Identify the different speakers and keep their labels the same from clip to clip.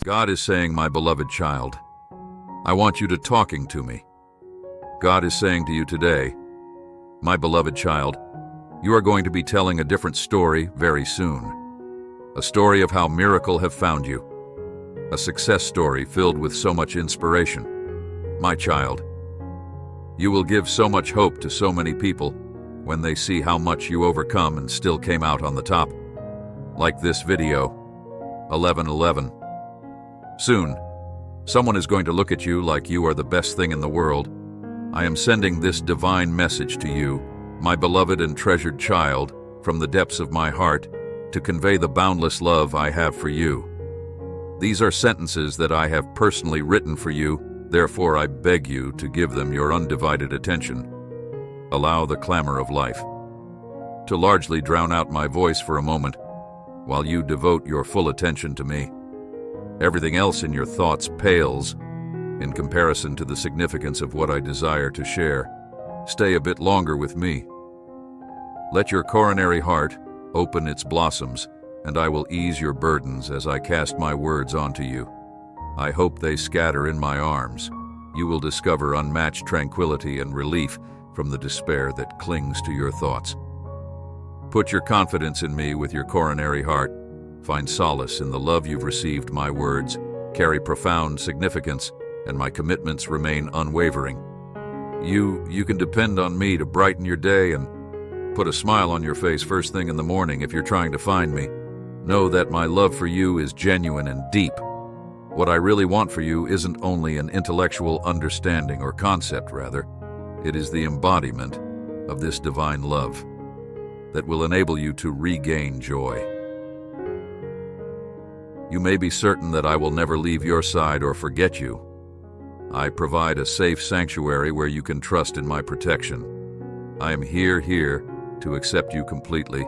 Speaker 1: God is saying, my beloved child, I want you to talking to me. God is saying to you today, my beloved child, you are going to be telling a different story very soon. A story of how miracle have found you. A success story filled with so much inspiration. My child, you will give so much hope to so many people when they see how much you overcome and still came out on the top. Like this video, 11:11. Soon, someone is going to look at you like you are the best thing in the world. I am sending this divine message to you, my beloved and treasured child, from the depths of my heart, to convey the boundless love I have for you. These are sentences that I have personally written for you, therefore I beg you to give them your undivided attention. Allow the clamor of life to largely drown out my voice for a moment, while you devote your full attention to me. Everything else in your thoughts pales in comparison to the significance of what I desire to share. Stay a bit longer with me. Let your coronary heart open its blossoms, and I will ease your burdens as I cast my words onto you. I hope they scatter in my arms. You will discover unmatched tranquility and relief from the despair that clings to your thoughts. Put your confidence in me with your coronary heart. Find solace in the love you've received. My words carry profound significance, and my commitments remain unwavering. You can depend on me to brighten your day and put a smile on your face first thing in the morning if you're trying to find me. Know that my love for you is genuine and deep. What I really want for you isn't only an intellectual understanding or concept, rather. It is the embodiment of this divine love that will enable you to regain joy. You may be certain that I will never leave your side or forget you. I provide a safe sanctuary where you can trust in my protection. I am here to accept you completely,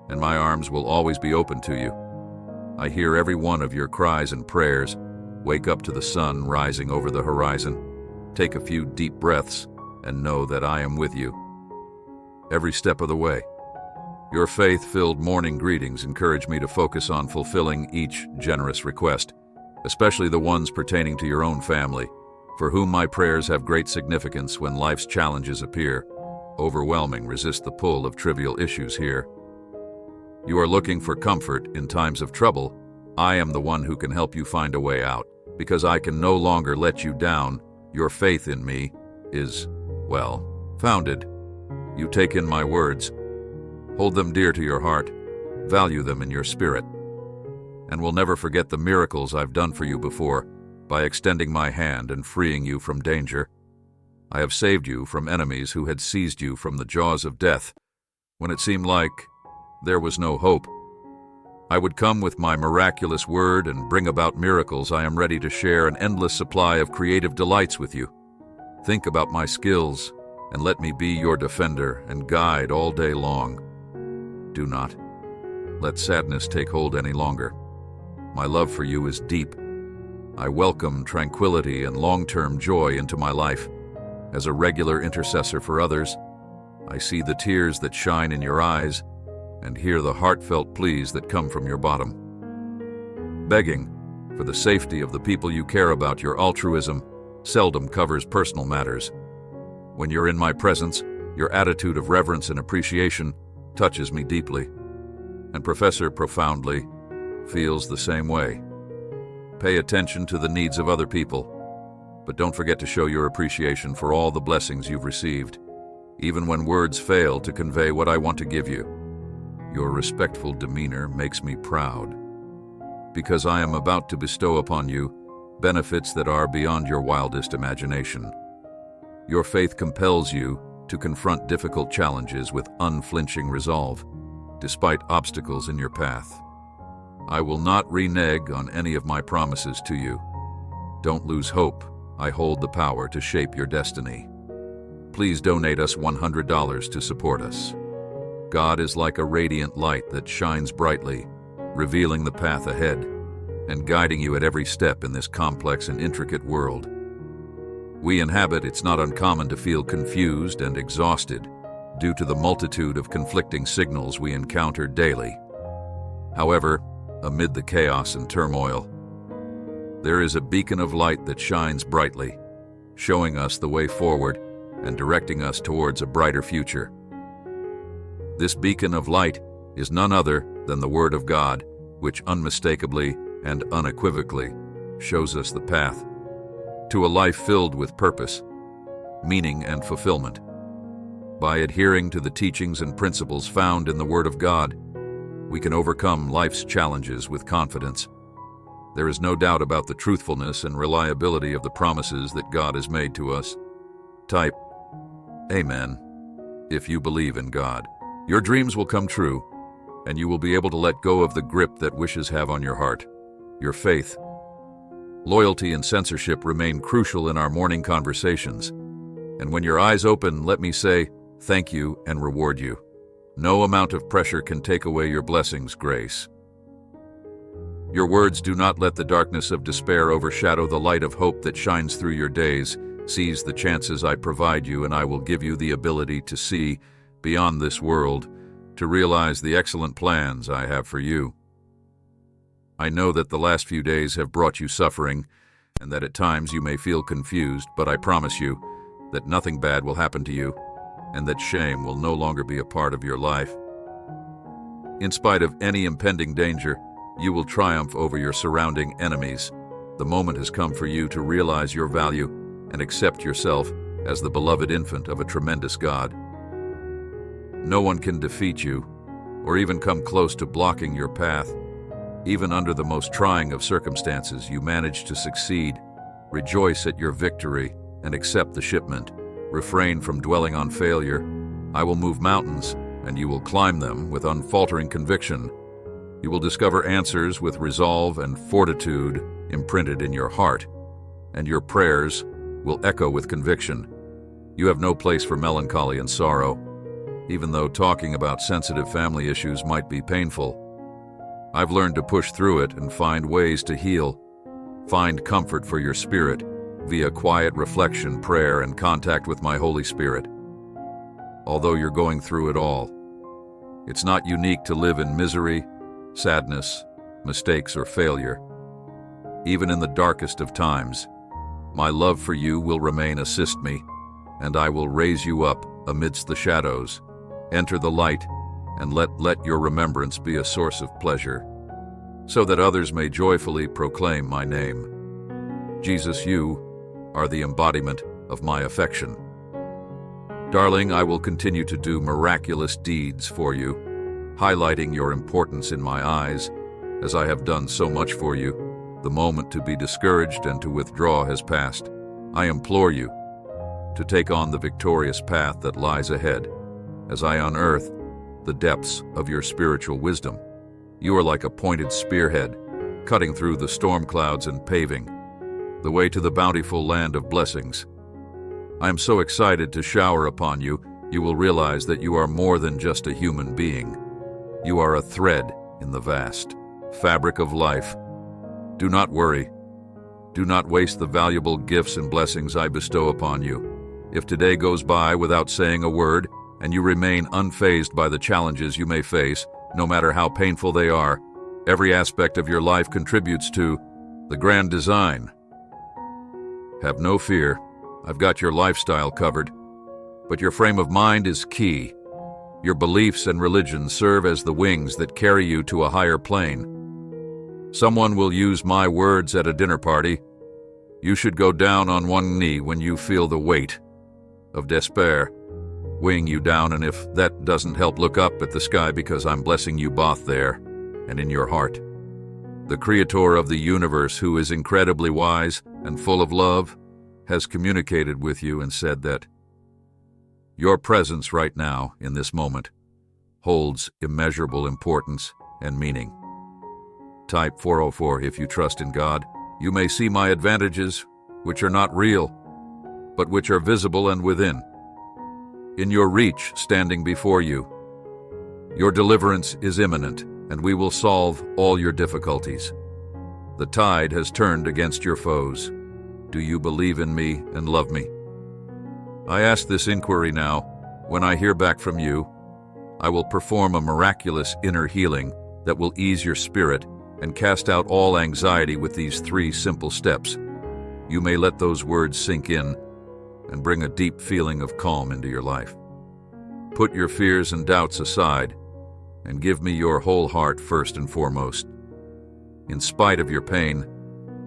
Speaker 1: and my arms will always be open to you. I hear every one of your cries and prayers. Wake up to the sun rising over the horizon. Take a few deep breaths and know that I am with you every step of the way. Your faith-filled morning greetings encourage me to focus on fulfilling each generous request, especially the ones pertaining to your own family, for whom my prayers have great significance when life's challenges appear. Overwhelming, resist the pull of trivial issues here. You are looking for comfort in times of trouble. I am the one who can help you find a way out, because I can no longer let you down. Your faith in me is, well, founded. You take in my words, hold them dear to your heart, value them in your spirit, and will never forget the miracles I've done for you before by extending my hand and freeing you from danger. I have saved you from enemies who had seized you from the jaws of death when it seemed like there was no hope. I would come with my miraculous word and bring about miracles. I am ready to share an endless supply of creative delights with you. Think about my skills and let me be your defender and guide all day long. Do not let sadness take hold any longer. My love for you is deep. I welcome tranquility and long-term joy into my life. As a regular intercessor for others, I see the tears that shine in your eyes and hear the heartfelt pleas that come from your bottom. Begging for the safety of the people you care about, your altruism seldom covers personal matters. When you're in my presence, your attitude of reverence and appreciation touches me deeply, and Professor profoundly feels the same way. Pay attention to the needs of other people, but don't forget to show your appreciation for all the blessings you've received, even when words fail to convey what I want to give you. Your respectful demeanor makes me proud, because I am about to bestow upon you benefits that are beyond your wildest imagination. Your faith compels you to confront difficult challenges with unflinching resolve, despite obstacles in your path. I will not renege on any of my promises to you. Don't lose hope. I hold the power to shape your destiny. Please donate us $100 to support us. God is like a radiant light that shines brightly, revealing the path ahead and guiding you at every step in this complex and intricate world. We inhabit, it's not uncommon to feel confused and exhausted due to the multitude of conflicting signals we encounter daily. However, amid the chaos and turmoil, There is a beacon of light that shines brightly, showing us the way forward and directing us towards a brighter future. This beacon of light is none other than the Word of God, which unmistakably and unequivocally shows us the path to a life filled with purpose, meaning, and fulfillment. By adhering to the teachings and principles found in the Word of God, we can overcome life's challenges with confidence. There is no doubt about the truthfulness and reliability of the promises that God has made to us. Type Amen if you believe in God. Your dreams will come true, and you will be able to let go of the grip that wishes have on your heart. Your faith, loyalty, and censorship remain crucial in our morning conversations. And when your eyes open, let me say thank you and reward you. No amount of pressure can take away your blessings, Grace. Your words do not let the darkness of despair overshadow the light of hope that shines through your days. Seize the chances I provide you, and I will give you the ability to see beyond this world, to realize the excellent plans I have for you. I know that the last few days have brought you suffering, and that at times you may feel confused, but I promise you that nothing bad will happen to you, and that shame will no longer be a part of your life. In spite of any impending danger, you will triumph over your surrounding enemies. The moment has come for you to realize your value and accept yourself as the beloved infant of a tremendous God. No one can defeat you, or even come close to blocking your path. Even under the most trying of circumstances, you manage to succeed. Rejoice at your victory and accept the shipment. Refrain from dwelling on failure. I will move mountains, and you will climb them with unfaltering conviction. You will discover answers with resolve and fortitude imprinted in your heart, and your prayers will echo with conviction. You have no place for melancholy and sorrow, even though talking about sensitive family issues might be painful. I've learned to push through it and find ways to heal. Find comfort for your spirit via quiet reflection, prayer, and contact with my Holy Spirit. Although you're going through it all, it's not unique to live in misery, sadness, mistakes, or failure. Even in the darkest of times, my love for you will remain. Assist me, and I will raise you up amidst the shadows. Enter the light, and let your remembrance be a source of pleasure, so that others may joyfully proclaim my name. Jesus, you are the embodiment of my affection. Darling, I will continue to do miraculous deeds for you, highlighting your importance in my eyes, as I have done so much for you. The moment to be discouraged and to withdraw has passed. I implore you to take on the victorious path that lies ahead, as I unearth the depths of your spiritual wisdom. You are like a pointed spearhead, cutting through the storm clouds and paving the way to the bountiful land of blessings. I am so excited to shower upon you. You will realize that you are more than just a human being. You are a thread in the vast fabric of life. Do not worry. Do not waste the valuable gifts and blessings I bestow upon you. If today goes by without saying a word, and you remain unfazed by the challenges you may face, no matter how painful they are, every aspect of your life contributes to the grand design. Have no fear. I've got your lifestyle covered, but your frame of mind is key. Your beliefs and religion serve as the wings that carry you to a higher plane. Someone will use my words at a dinner party. You should go down on one knee when you feel the weight of despair weighing you down, and if that doesn't help, look up at the sky, because I'm blessing you both there and in your heart. The Creator of the universe, who is incredibly wise and full of love, has communicated with you and said that your presence right now, in this moment, holds immeasurable importance and meaning. Type 404 if you trust in God. You may see my advantages, which are not real, but which are visible and within, in your reach, standing before you. Your deliverance is imminent, and we will solve all your difficulties. The tide has turned against your foes. Do you believe in me and love me? I ask this inquiry now. When I hear back from you, I will perform a miraculous inner healing that will ease your spirit and cast out all anxiety with these 3 simple steps. You may let those words sink in and bring a deep feeling of calm into your life. Put your fears and doubts aside and give me your whole heart first and foremost. In spite of your pain,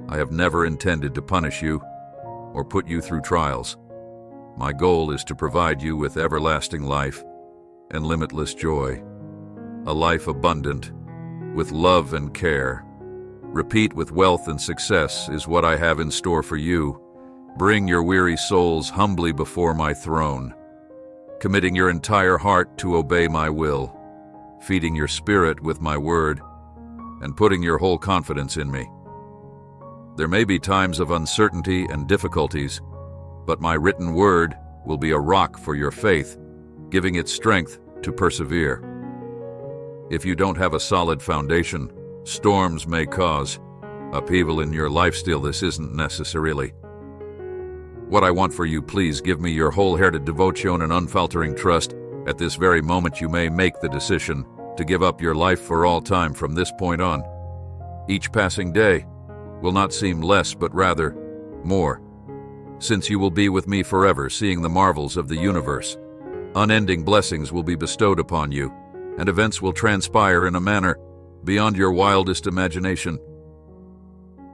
Speaker 1: I have never intended to punish you or put you through trials. My goal is to provide you with everlasting life and limitless joy, a life abundant with love and care. Repeat with wealth and success is what I have in store for you. Bring your weary souls humbly before my throne, committing your entire heart to obey my will, feeding your spirit with my word, and putting your whole confidence in me. There may be times of uncertainty and difficulties, but my written word will be a rock for your faith, giving it strength to persevere. If you don't have a solid foundation, storms may cause upheaval in your life. Still, this isn't necessarily what I want for you. Please give me your wholehearted devotion and unfaltering trust. At this very moment, you may make the decision to give up your life for all time from this point on. Each passing day will not seem less, but rather more, since you will be with me forever, seeing the marvels of the universe. Unending blessings will be bestowed upon you, and events will transpire in a manner beyond your wildest imagination.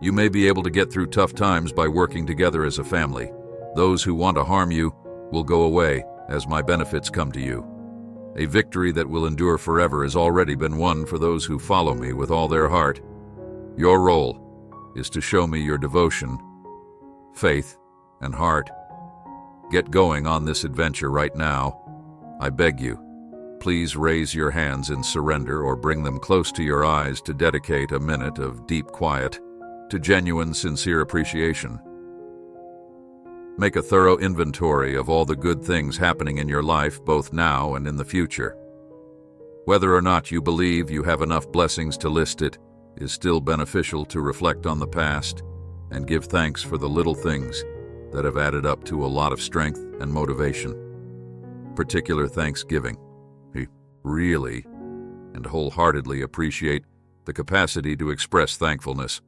Speaker 1: You may be able to get through tough times by working together as a family. Those who want to harm you will go away as my benefits come to you. A victory that will endure forever has already been won for those who follow me with all their heart. Your role is to show me your devotion, faith, and heart. Get going on this adventure right now. I beg you, please raise your hands in surrender or bring them close to your eyes to dedicate a minute of deep quiet to genuine, sincere appreciation. Make a thorough inventory of all the good things happening in your life, both now and in the future. Whether or not you believe you have enough blessings to list it, is still beneficial to reflect on the past and give thanks for the little things that have added up to a lot of strength and motivation. Particular thanksgiving. We really and wholeheartedly appreciate the capacity to express thankfulness,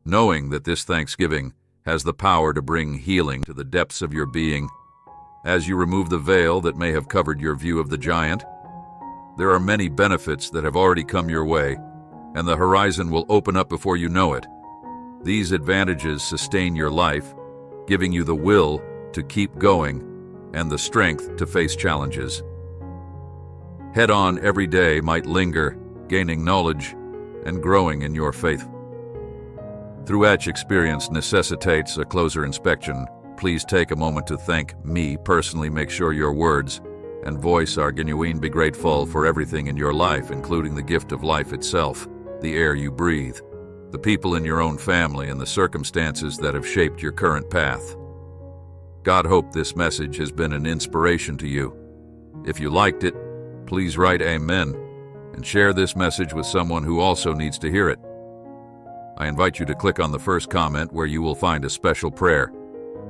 Speaker 1: knowing that this thanksgiving has the power to bring healing to the depths of your being. As you remove the veil that may have covered your view of the giant, there are many benefits that have already come your way, and the horizon will open up before you know it. These advantages sustain your life, giving you the will to keep going and the strength to face challenges. Head on every day might linger, gaining knowledge and growing in your faith. Through each experience necessitates a closer inspection. Please take a moment to thank me personally. Make sure your words and voice are genuine. Be grateful for everything in your life, including the gift of life itself, the air you breathe, the people in your own family, and the circumstances that have shaped your current path. God hope this message has been an inspiration to you. If you liked it, please write Amen and share this message with someone who also needs to hear it. I invite you to click on the first comment where you will find a special prayer,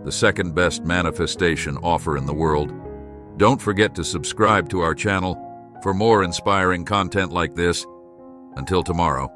Speaker 1: the second best manifestation offer in the world. Don't forget to subscribe to our channel for more inspiring content like this. Until tomorrow.